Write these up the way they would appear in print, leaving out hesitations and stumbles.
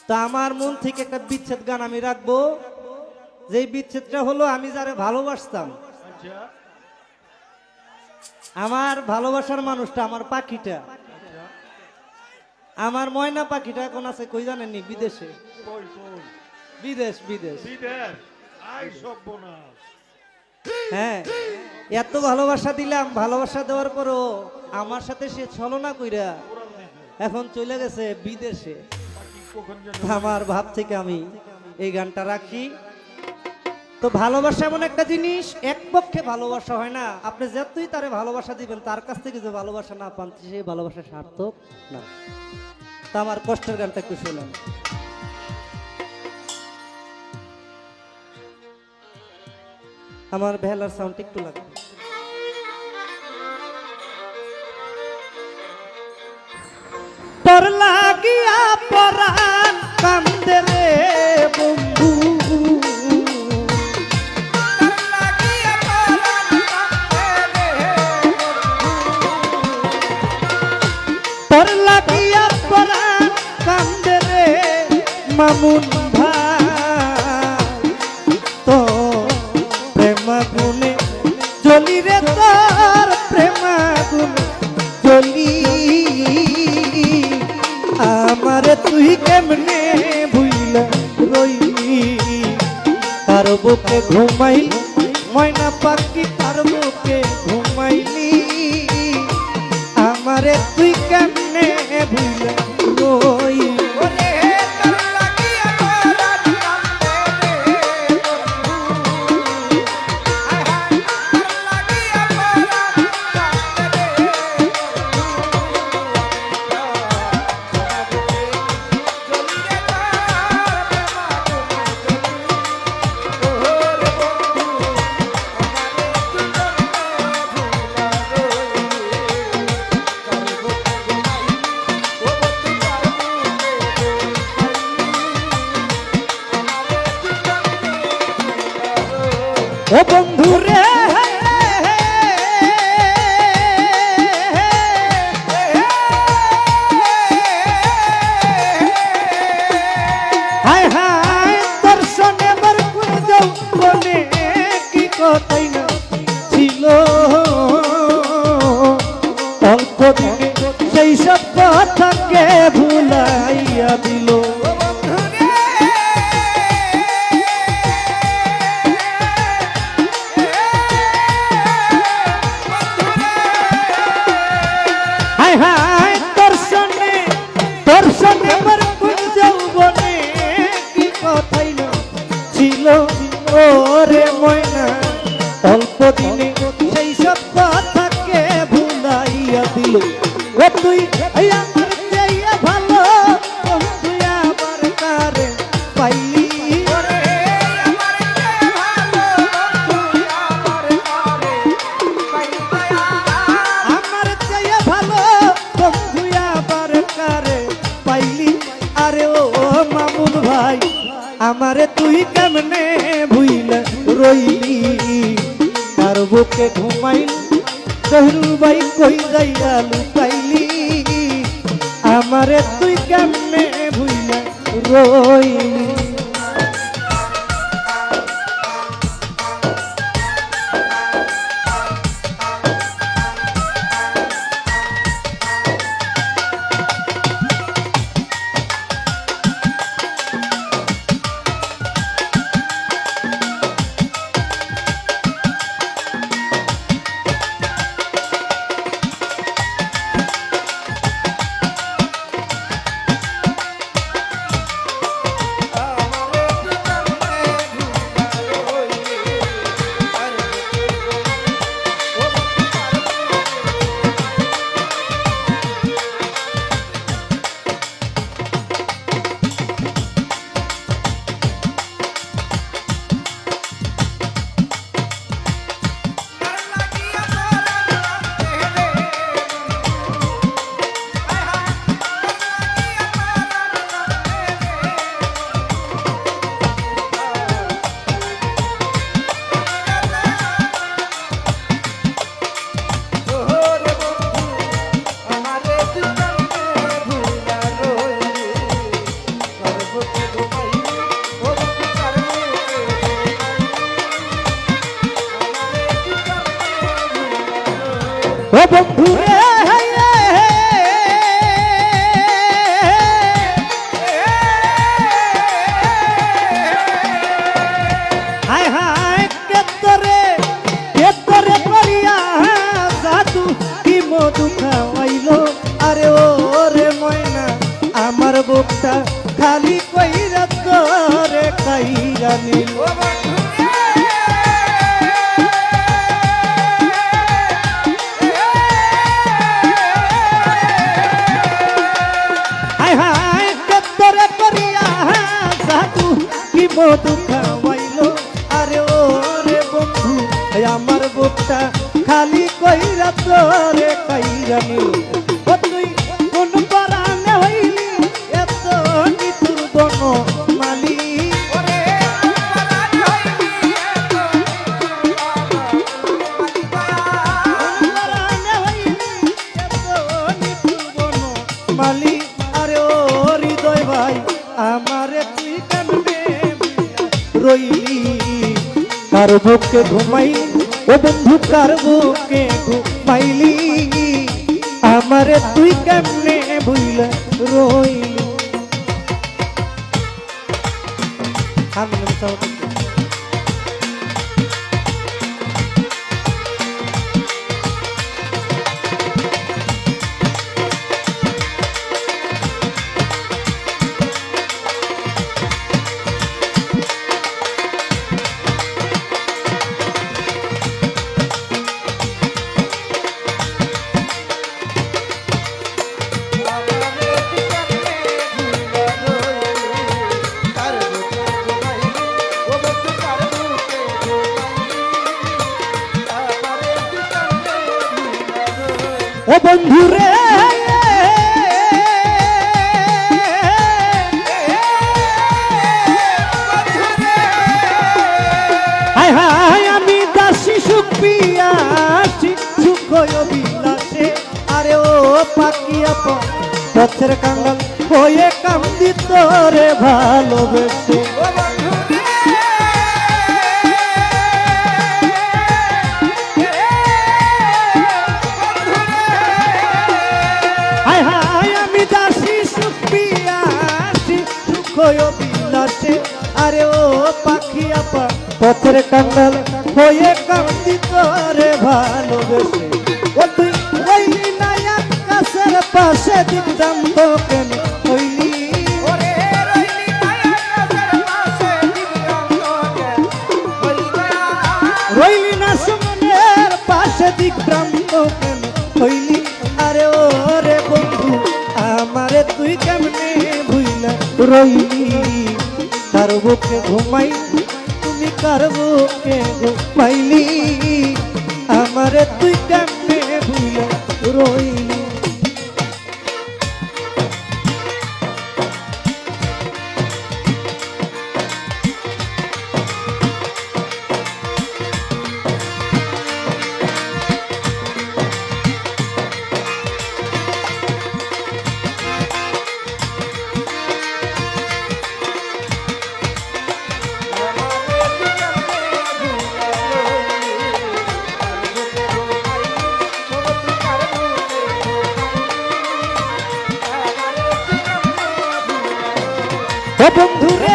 তা আমার মন থেকে একটা বিচ্ছেদ গান আমি রাখবো, যে বিচ্ছেদটা হলো আমি যারে ভালোবাসতাম, আমার ভালোবাসার মানুষটা, আমার পাখিটা, আমার ময়না পাখিটা এখন আছে কই জানেননি? বিদেশে। বিদেশ বিদেশ। হ্যাঁ, এত ভালোবাসা দিলাম, ভালোবাসা দেওয়ার পরও আমার সাথে সে ছলনা কইরা এখন চলে গেছে বিদেশে। আমার ভাব থেকে আমি এই গানটা রাখি। তো ভালোবাসা এমন একটা জিনিস, এক পক্ষে ভালোবাসা হয় না। আপনি যতই তারে ভালোবাসা দিবেন, তার কাছ থেকে যে ভালোবাসা না পান, সেই ভালোবাসা সার্থক না। তা আমার কষ্টের গানটা একটু শুনুন। আমার ভেলার সাউন্ড একটু লাগবে। তোর লাগিয়া পরাণ কান্দে রে বন্ধু, তোর লাগিয়া পরাণ কান্দে রে মামুন ভাই, তো প্রেমাগুনে জ্বলি রে, তোর প্রেমাগুনে জ্বলি। আমারে তুই কেমনে ভুইলা রইলি, তার বুকে ঘুমাইলি ময়না পাখি, তার বুকে ঘুমাইলি। আমারে তুই কেমনে ভুইলা রইলি। ও বন্ধু রে, হায় হায় দর্শনে আমার কোন যাও বলে কি কথাই না ছিল, অল্প দিনে সেই সব কথাকে ভুলাইয়া দিল। দর্শনে আমার কোন যৌবনে কি কথাই না ছিল, ওরে ময়না অল্প দিনে সেই সব কথাকে ভুলাইয়া দিল। ও তুই আমার চেয়ে ভালো, তুই আবার কারে পাইলি, আমার চেয়ে ভালো তুই আবার কারে পাইলি। আরে ও মামুন ভাই, আমারে তুই কেমনে ভুইলা রইলি, তার বুকে ঘুমাইলি, জহুরুল ভাই কই যাইয়া লুকাইলি। আমারে তুই কেমনে ভুইলা রইলি। ও বন্ধু রে হায় হায় কেতরে করিয়া জাদু কি মধু খাওয়াইলো আরে ও রে ময়না আমার বুকটা খালি কইরা তোরে কাইরা নিল হায় হায় কেতরে করিয়া জাদু কি মধু খাওয়াইলো আরে ও রে বন্ধু আমার বুকটা খালি কইরা তোরে কাইরা নিল ও তুই কোন পরাণে হইলি এত নিতুর বন মালি ওরে পরাণে হইলি এত নিতুর বন মালি আরে ও হৃদয় ভাই আমারে তুই কেমনে রইলি কার বুকে ঘুমাই ও বন্ধু কার বুকে ঘুমাইলি আমারে তুই কেমনে ভুইলা রইলি ও বন্ধু রে হায় হায় আমি দাসী সুখ পিয়াছি সুখ বিলাসে আরে ও পাকিয়া পথের কাঙ্গাল হয়ে কান্দি তোরে ভালোবেসে বিলাসে আরে ও পাখি আপা পথের কাঙ্গাল হয়ে কান্দি তোরে ভালোবেসে ও তুই রইলি না আকাশের পাশে দিতাম তো কেন হইলি রইলি না সমনের পাশে দিতাম তো কেন হইলি আরে ও রে বন্ধু আমারে তুই কেমনে ভুইলা রইলি কার বুকে ঘুমাই তুমি কার বুকে ঘুমাইলি আমারে তুই কেমনে ভুইলা রইলি ও বন্ধু রে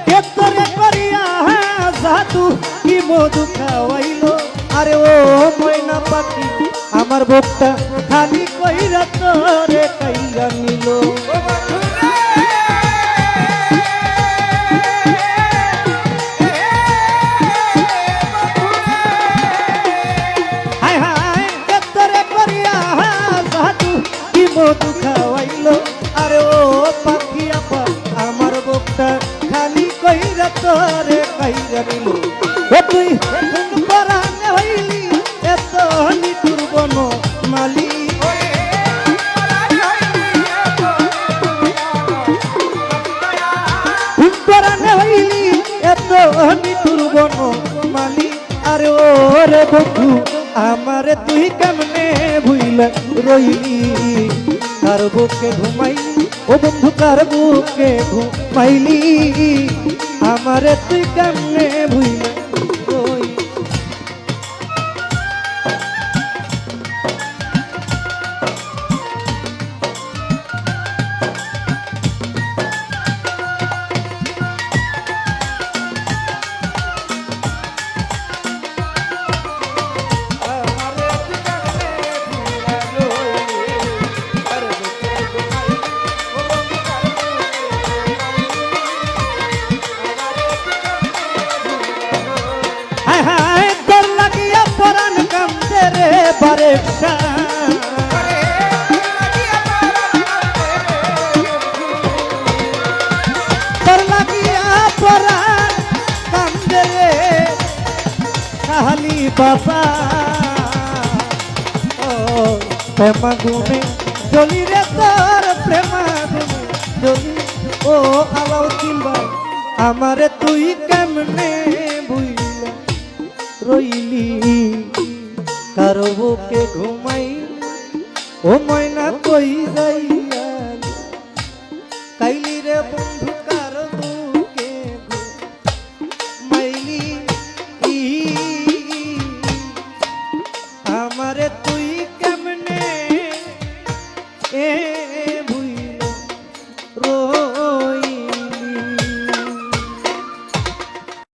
কেতরে করিয়া জাদু কি মধু খাওয়াইলো আরে ও ময়না পাখি আমার বুকটা খালি কইরা তোরে কাইরা নিল মধু খাওয়াইলো আরে ও পাখি আপা আমার বুকটা খালি কইরা তোরে কাইরা নিল ও তুই কোন পরাণে হইলি এত নিতুর বন মালি কোন পরাণে হইলি এত নিতুর বন মালি আরে ও রে বন্ধু আমারে তুই কেমনে ভুইলা রইলি কার বুকে ঘুমাই ও বন্ধু কার বুকে ঘুমাইলি আমারে তুই কেমনে ভুইলা রই বারেকশা তোর লাগিয়া পরাণ কান্দে রে কাহালি বাবা ও প্রেমা গুনে জ্বলি রে তোর প্রেমা গুনে জ্বলি ও আলাউদ্দিন ভাই আমারে তুই কেমনে ভুইলা রইলি কারো বুকে ঘুমাই ও ময়না কই যাইয়া কাইলি রে বন্ধু